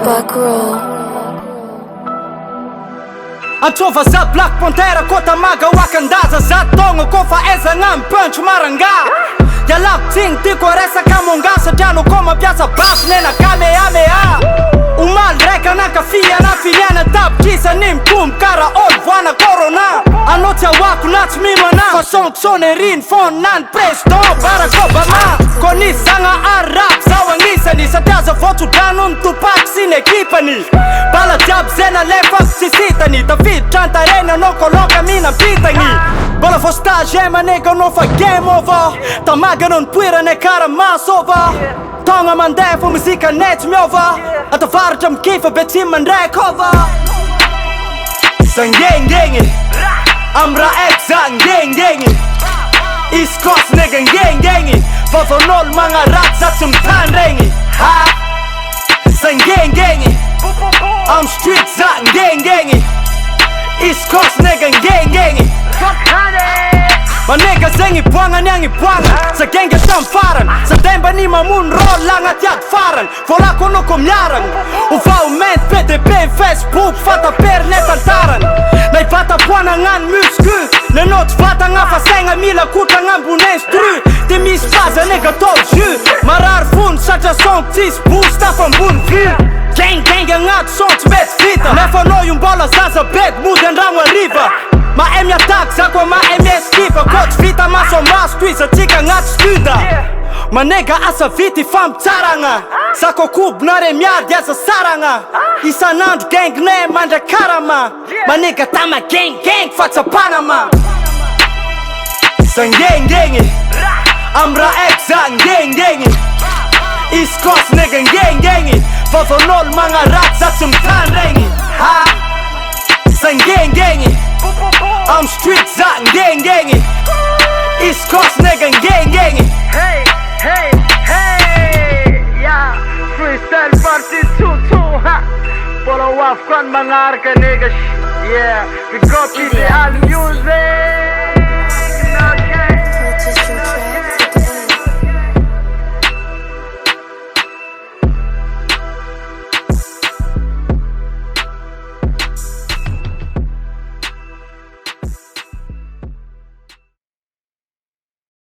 Back row. Antova za Black Pantera kota maga wakandaza za tongo kofa eza ngam punch maranga ya lap ting tiko resa kamongasa jano koma piazza bas nena kamehameha umal reka na kafia na filiana tap kisa nim kum kara ol vana corona anotia waku nats mimana fasong sonerin fon nan president Barack Obama koni sanga arab sawangisa ni sataza votu danon tupak sin ekipa ni bala jab zena lefa sisita ni David Chantarena no coloca mina pitangi bala for stage ma nega no fa game over tamaga non puira ne cara Masôva tonga mandé for musika net miova ata varja mkifa betim man rekova sangengengi amra exan gengengi East Coast nigga gengengi vafonol mga rap sa sumtanrengi ha sangengengi I'm street zan gengengi East Coast nigga gengengi ma nigga zengi buanga nyangi buanga sa genga shamparan sa temba ni mamun roll lang at yad faran vola ko no komyaran ufa ument PDB Facebook fata per netantaran nay pata buana ngan musku le not fata nga fasenga mila kuta ngan bunestru de mis baza nigga top jus marar fun sacha song tis boost af bun vir gang ngat sort bet fita never know yung bola zaza bet mudan rangwa river ma em ya tak zakwa ma em skipa coach vita maso mas twisa tika ngat studa ma nega asa viti fam taranga sako kub nare miad ya sa saranga isanand gang ne manda karama ma nega tama gang fatsa Panama sangengengi amra exan gengengi East Coast nigga gengengi vafonol mga rap sa sumtanrengi ha sangengengi I'm street zan gengengi East Coast nigga gengengi Hey, yeah, freestyle party 2-2, ha. Follow up kon mga arka niggas, yeah, we got the all music.